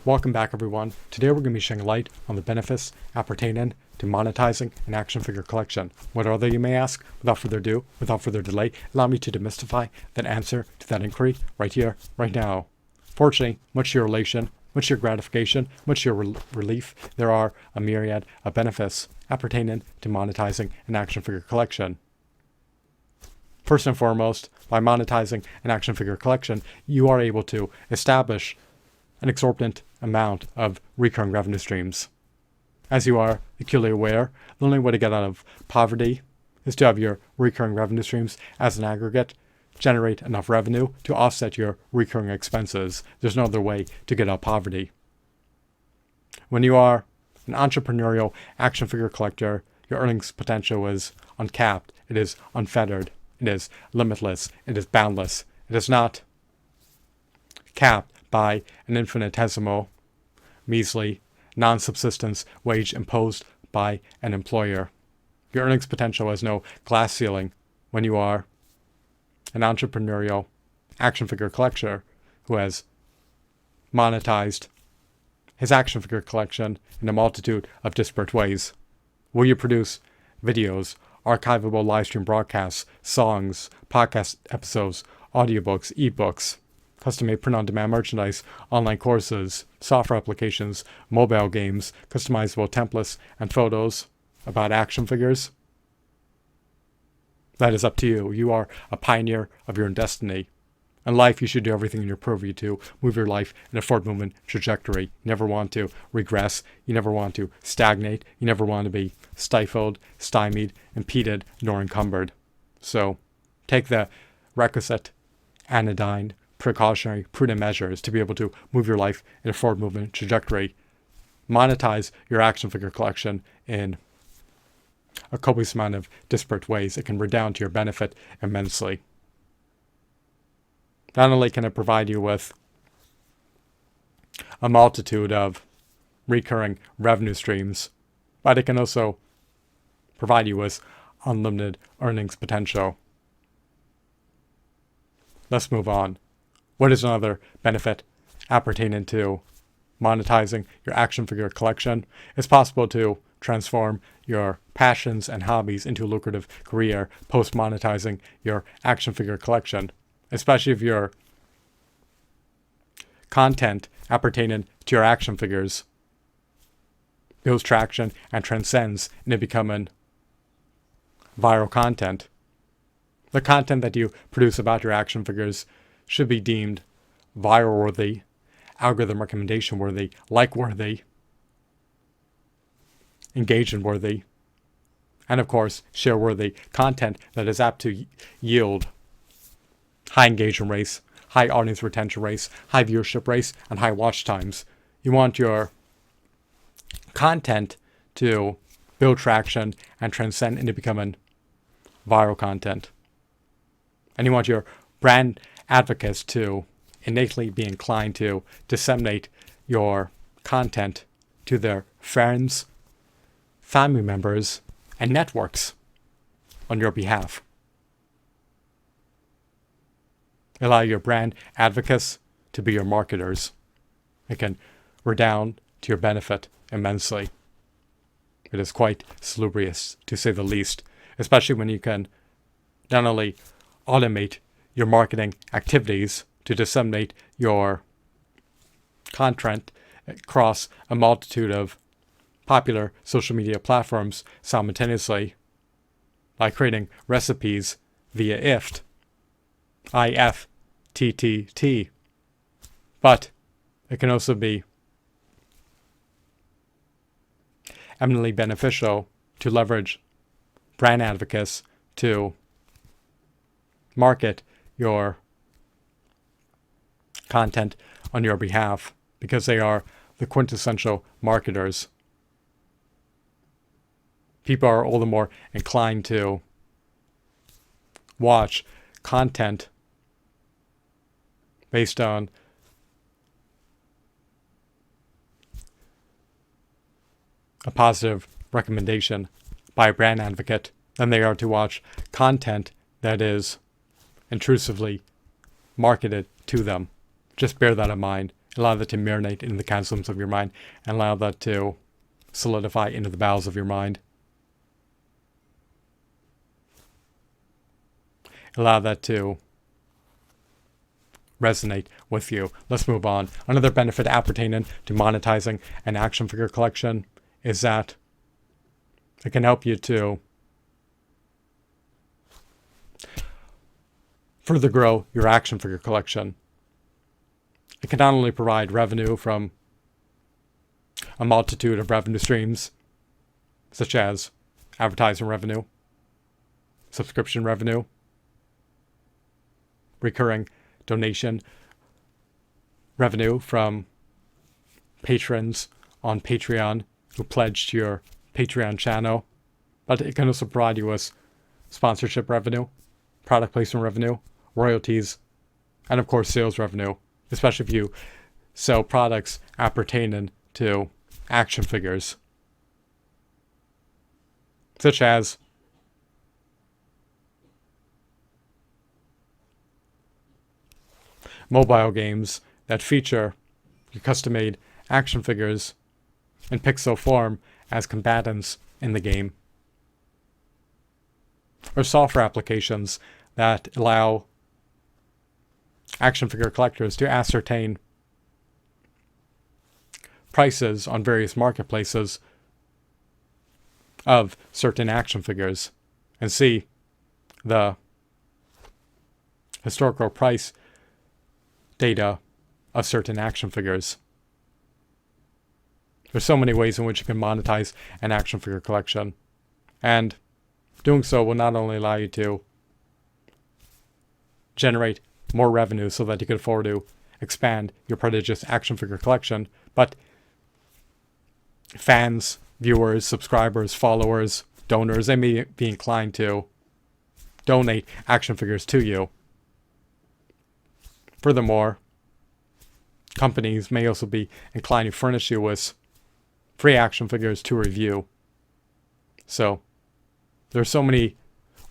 Welcome back, everyone. Today we're going to be shedding light on the benefits appertaining to monetizing an action figure collection. What are they, you may ask? Without further ado, without further delay, allow me to demystify that answer to that inquiry right here, right now. Fortunately, much to your elation, much to your gratification, much to your relief, there are a myriad of benefits appertaining to monetizing an action figure collection. First and foremost, by monetizing an action figure collection, you are able to establish an exorbitant amount of recurring revenue streams. As you are acutely aware, the only way to get out of poverty is to have your recurring revenue streams as an aggregate generate enough revenue to offset your recurring expenses. There's no other way to get out of poverty. When you are an entrepreneurial action figure collector, your earnings potential is uncapped, it is unfettered, it is limitless, it is boundless. It is not capped by an infinitesimal, measly, non-subsistence wage imposed by an employer. Your earnings potential has no glass ceiling when you are an entrepreneurial action figure collector who has monetized his action figure collection in a multitude of disparate ways. Will you produce videos, archivable live stream broadcasts, songs, podcast episodes, audiobooks, ebooks, custom-made print-on-demand merchandise, online courses, software applications, mobile games, customizable templates, and photos about action figures? That is up to you. You are a pioneer of your own destiny. In life, you should do everything in your purview to move your life in a forward movement trajectory. You never want to regress. You never want to stagnate. You never want to be stifled, stymied, impeded, nor encumbered. So take the requisite anodyne, precautionary, prudent measures to be able to move your life in a forward movement trajectory. Monetize your action figure collection in a copious amount of disparate ways. It can redound to your benefit immensely. Not only can it provide you with a multitude of recurring revenue streams, but it can also provide you with unlimited earnings potential. Let's move on. What is another benefit appertaining to monetizing your action figure collection? It's possible to transform your passions and hobbies into a lucrative career post-monetizing your action figure collection, especially if your content appertaining to your action figures builds traction and transcends into becoming viral content. The content that you produce about your action figures should be deemed viral worthy, algorithm recommendation worthy, like worthy, engagement worthy, and of course share worthy content that is apt to yield high engagement rates, high audience retention rates, high viewership rates, and high watch times. You want your content to build traction and transcend into becoming viral content. And you want your brand advocates to innately be inclined to disseminate your content to their friends, family members, and networks on your behalf. Allow your brand advocates to be your marketers. It can redound to your benefit immensely. It is quite salubrious, to say the least, especially when you can not only automate your marketing activities to disseminate your content across a multitude of popular social media platforms simultaneously by creating recipes via IFTTT, but it can also be eminently beneficial to leverage brand advocates to market your content on your behalf, because they are the quintessential marketers. People are all the more inclined to watch content based on a positive recommendation by a brand advocate than they are to watch content that is intrusively marketed to them. Just bear that in mind. Allow that to marinate in the chasms of your mind, and allow that to solidify into the bowels of your mind. Allow that to resonate with you. Let's move on. Another benefit appertaining to monetizing an action figure collection is that it can help you to further grow your action figure collection. It can not only provide revenue from a multitude of revenue streams, such as advertising revenue, subscription revenue, recurring donation revenue from patrons on Patreon who pledge to your Patreon channel, but it can also provide you with sponsorship revenue, product placement revenue, royalties, and of course sales revenue, especially if you sell products appertaining to action figures, such as mobile games that feature your custom-made action figures in pixel form as combatants in the game, or software applications that allow action figure collectors to ascertain prices on various marketplaces of certain action figures and see the historical price data of certain action figures. There's so many ways in which you can monetize an action figure collection, and doing so will not only allow you to generate more revenue so that you can afford to expand your prodigious action figure collection, but fans, viewers, subscribers, followers, donors, they may be inclined to donate action figures to you. Furthermore, companies may also be inclined to furnish you with free action figures to review. So there are so many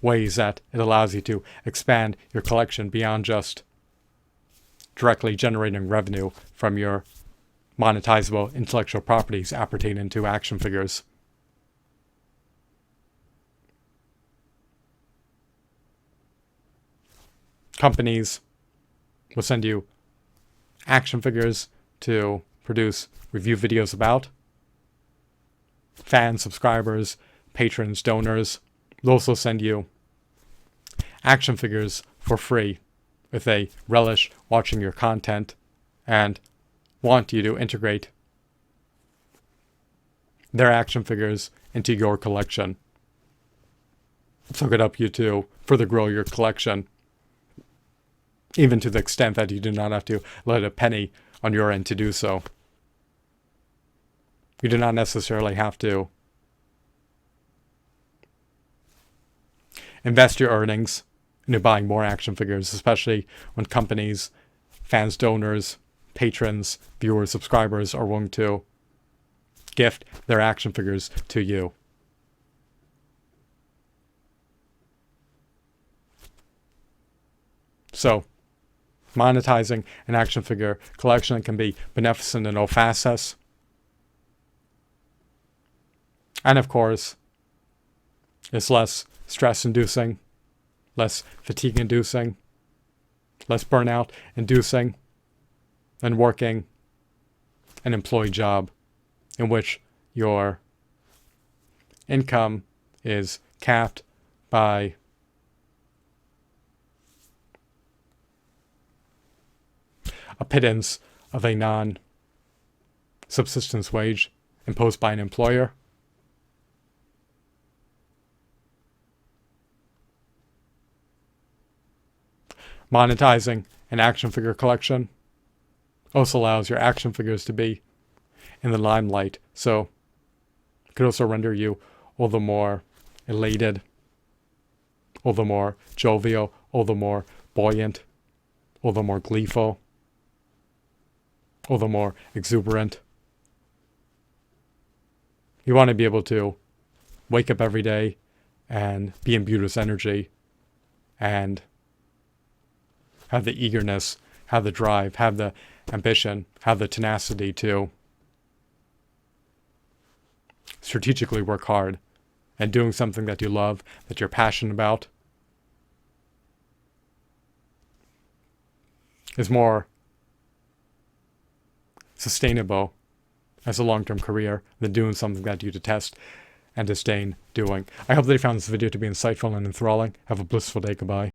ways that it allows you to expand your collection beyond just directly generating revenue from your monetizable intellectual properties appertaining to action figures. Companies will send you action figures to produce review videos about. Fans, subscribers, patrons, donors will also send you action figures for free if they relish watching your content and want you to integrate their action figures into your collection. So it could help you to further grow your collection, even to the extent that you do not have to let a penny on your end to do so. You do not necessarily have to invest your earnings into buying more action figures, especially when companies, fans, donors, patrons, viewers, subscribers are willing to gift their action figures to you. So, monetizing an action figure collection can be beneficent in all facets. And of course, it's less stress-inducing, less fatigue-inducing, less burnout-inducing than working an employee job in which your income is capped by a pittance of a non-subsistence wage imposed by an employer. Monetizing an action figure collection also allows your action figures to be in the limelight, so it could also render you all the more elated, all the more jovial, all the more buoyant, all the more gleeful, all the more exuberant. You want to be able to wake up every day and be imbued with energy and have the eagerness, have the drive, have the ambition, have the tenacity to strategically work hard and doing something that you love, that you're passionate about, is more sustainable as a long-term career than doing something that you detest and disdain doing. I hope that you found this video to be insightful and enthralling. Have a blissful day. Goodbye.